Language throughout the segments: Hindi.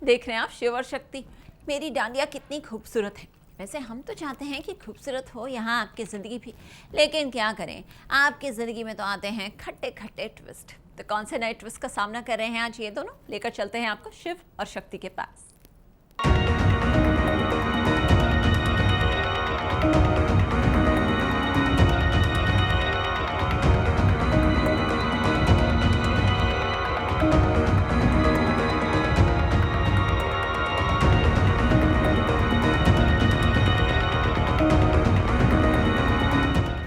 देख रहे हैं आप शिव और शक्ति, मेरी डांडिया कितनी खूबसूरत है। वैसे हम तो चाहते हैं कि खूबसूरत हो यहाँ आपकी ज़िंदगी भी, लेकिन क्या करें, आपकी ज़िंदगी में तो आते हैं खट्टे खट्टे ट्विस्ट। तो कौन से नए ट्विस्ट का सामना कर रहे हैं आज ये दोनों, लेकर चलते हैं आपको शिव और शक्ति के पास।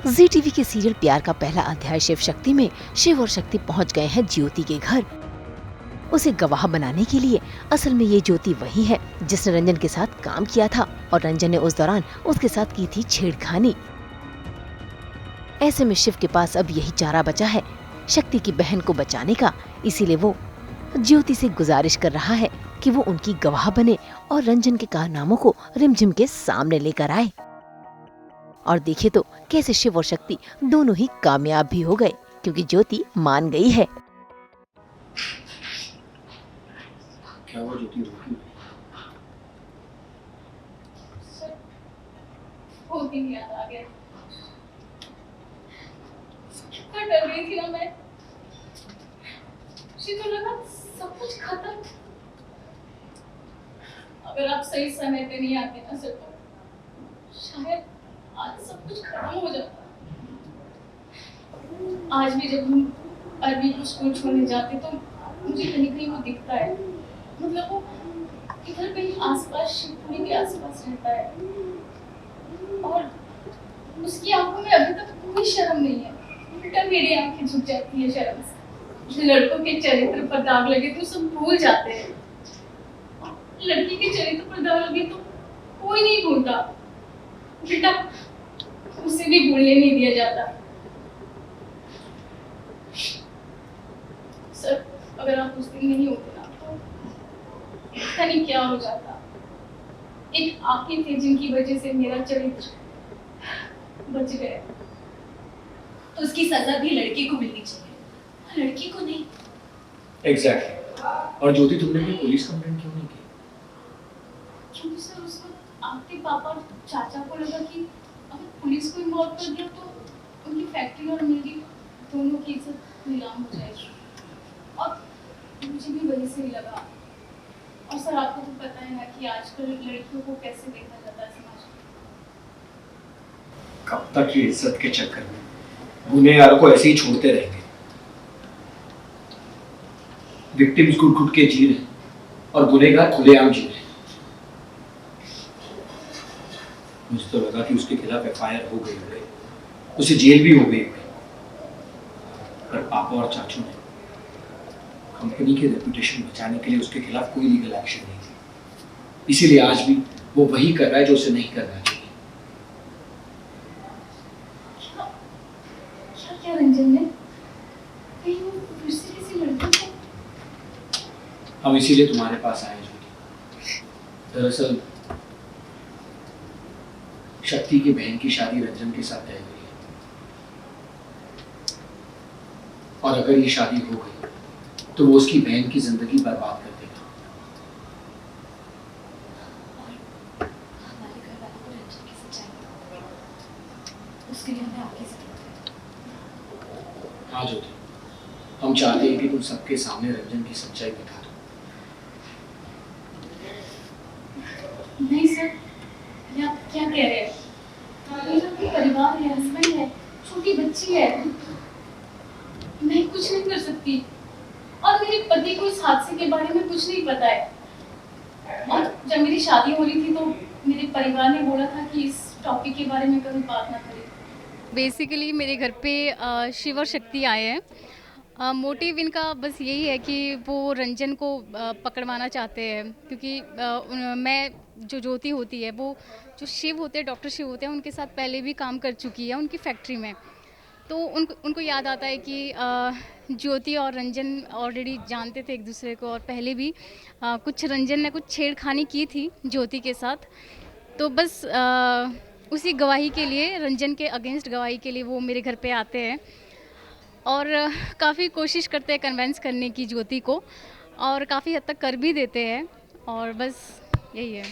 जी टीवी के सीरियल प्यार का पहला अध्याय शिव शक्ति में शिव और शक्ति पहुंच गए हैं ज्योति के घर। उसे गवाह बनाने के लिए। असल में ये ज्योति वही है जिसने रंजन के साथ काम किया था और रंजन ने उस दौरान उसके साथ की थी छेड़खानी। ऐसे में शिव के पास अब यही चारा बचा है शक्ति की बहन को बचाने का। इसीलिए वो ज्योति से गुजारिश कर रहा है कि वो उनकी गवाह बने और रंजन के कारनामों को रिमझिम के सामने लेकर आए। और देखे तो कैसे शिव और शक्ति दोनों ही कामयाब भी हो गए, क्योंकि ज्योति मान गई है। क्या हुआ ज्योति, रोकी? वो दिन याद आ गया। कितना डर गई थी ना मैं। मुझे तो लगा सब कुछ खत्म। अगर आप सही समय पे नहीं आते ना सर, तो शायद आज सब कुछ खत्म हो जाता। आज भी जब हम अरबी को स्कूल छोड़ने जाते तो मुझे कहीं कहीं वो दिखता है। मतलब वो इधर कहीं आसपास, शिवपुरी के आसपास रहता है। और उसकी आंखों में अभी तक कोई शर्म नहीं है। उल्टा मेरी आंखें झुक जाती है शर्म से। लड़कों के चरित्र पर दाग लगे तो सब भूल जाते हैं, लड़की के चरित्र पर दाग लगे तो कोई नहीं भूलता। बेटा, उसे भी भूलने नहीं दिया जाता। सर, अगर आप उस दिन नहीं होते ना तो पता नहीं क्या हो जाता। एक आप ही थे जिनकी वजह से मेरा चरित्र बच गया। तो उसकी सजा भी लड़की को मिलनी चाहिए, लड़की को नहीं। एग्जैक्टली। और ज्योति, तुमने भी पुलिस कंप्लेंट क्यों नहीं की? क्योंकि सर उस वक्त आपके पापा और चाचा को लगा कि अगर पुलिस को इन्वॉल्व कर दिया तो उनकी फैक्ट्री और मेरी दोनों की इज्जत नीलाम हो जाएगी। और मुझे भी वही सही लगा। और सर, आपको तो पता है ना कि आजकल लड़कियों को कैसे देखा जाता है समाज में। कब तक ये इज्जत के चक्कर में गुनहगारों को ऐसे ही छोड़ते रहेंगे? विक्टिम्स घुट घुट के जी रहे और गुनहगार खुलेआम जी रहे। मुझे तो लगा कि उसके खिलाफ एफआईआर हो गई, उसे जेल भी हो गई, पर पापा और चाचू ने कंपनी की रेपुटेशन बचाने के लिए उसके खिलाफ कोई लीगल एक्शन नहीं लिया। इसीलिए आज भी वो वही कर रहा है जो उसे नहीं करना चाहिए। क्या रंजन ने कहीं वो फिर से किसी लड़की को? हम इसीलिए तुम्हारे पास आए ज्योति। दरअसल शक्ति की बहन की शादी रंजन के साथ तय हुई है, और अगर ये शादी हो गई तो वो उसकी बहन की जिंदगी बर्बाद कर देगा। हमारे घर वालों को रंजन की सच्चाई बताओ। उसके लिए हमें आपकी जरूरत है। हाँ ज्योति, हम चाहते हैं कि तुम सबके सामने रंजन की सच्चाई बता दो। नहीं सर, ये आप क्या कह रहे हैं? मेरा कोई परिवार है, हस्बैंड है, छोटी बच्ची है। मैं कुछ नहीं कर सकती। और मेरे पति को इस हादसे के बारे में कुछ नहीं पता है। और जब मेरी शादी हो रही थी तो मेरे परिवार ने बोला था कि इस टॉपिक के बारे में कभी बात ना करें। बेसिकली मेरे घर पे शिव और शक्ति आए हैं। मोटिव इनका बस यही है कि वो रंजन को पकड़वाना चाहते हैं, क्योंकि मैं जो ज्योति होती है वो जो शिव होते हैं, डॉक्टर शिव होते हैं, उनके साथ पहले भी काम कर चुकी है उनकी फैक्ट्री में। तो उनको याद आता है कि ज्योति और रंजन ऑलरेडी जानते थे एक दूसरे को, और पहले भी कुछ रंजन ने कुछ छेड़खानी की थी ज्योति के साथ। तो बस उसी गवाही के लिए, रंजन के अगेंस्ट गवाही के लिए वो मेरे घर पे आते हैं और काफ़ी कोशिश करते हैं कन्वेंस करने की ज्योति को, और काफ़ी हद तक कर भी देते हैं। और बस यही है।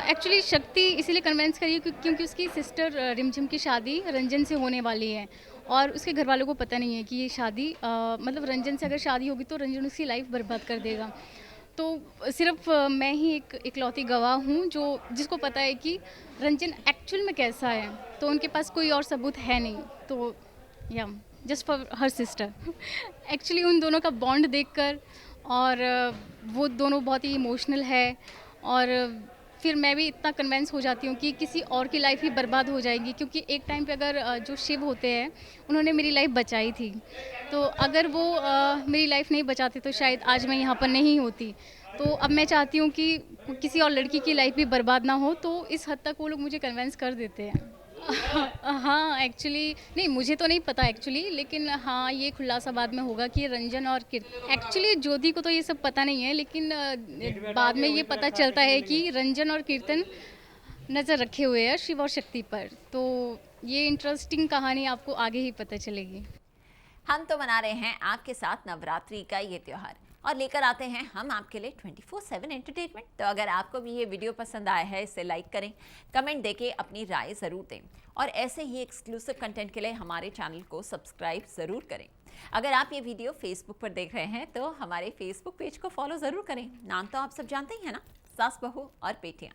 एक्चुअली शक्ति इसीलिए कन्विंस करी क्योंकि उसकी सिस्टर रिमझिम की शादी रंजन से होने वाली है और उसके घर वालों को पता नहीं है कि ये शादी मतलब रंजन से अगर शादी होगी तो रंजन उसकी लाइफ बर्बाद कर देगा। तो सिर्फ मैं ही एक इकलौती गवाह हूँ जो जिसको पता है कि रंजन एक्चुअल में कैसा है, तो उनके पास कोई और सबूत है नहीं। तो या just for her sister actually उन दोनों का बॉन्ड देखकर और वो दोनों बहुत ही इमोशनल है और फिर मैं भी इतना कन्विंस हो जाती हूँ कि किसी और की लाइफ ही बर्बाद हो जाएगी, क्योंकि एक टाइम पे अगर जो शिव होते हैं उन्होंने मेरी लाइफ बचाई थी, तो अगर वो मेरी लाइफ नहीं बचाते तो शायद आज मैं यहाँ पर नहीं होती। तो अब मैं चाहती हूँ कि किसी और लड़की की लाइफ भी बर्बाद ना हो, तो इस हद तक वो लोग मुझे कन्विंस कर देते हैं। हाँ, एक्चुअली नहीं, मुझे तो नहीं पता एक्चुअली, लेकिन हाँ ये खुलासा बाद में होगा कि रंजन और कीर्तन, एक्चुअली ज्योति को तो ये सब पता नहीं है, लेकिन बाद में ये पता चलता है कि रंजन और कीर्तन नज़र रखे हुए हैं शिव और शक्ति पर। तो ये इंटरेस्टिंग कहानी आपको आगे ही पता चलेगी। हम तो मना रहे हैं आपके साथ नवरात्रि का ये त्यौहार और लेकर आते हैं हम आपके लिए 24/7 एंटरटेनमेंट। तो अगर आपको भी ये वीडियो पसंद आया है, इसे लाइक करें, कमेंट देके अपनी राय ज़रूर दें और ऐसे ही एक्सक्लूसिव कंटेंट के लिए हमारे चैनल को सब्सक्राइब ज़रूर करें। अगर आप ये वीडियो फेसबुक पर देख रहे हैं तो हमारे फेसबुक पेज को फॉलो ज़रूर करें। नाम तो आप सब जानते ही हैं ना, सास बहू और बेटियाँ।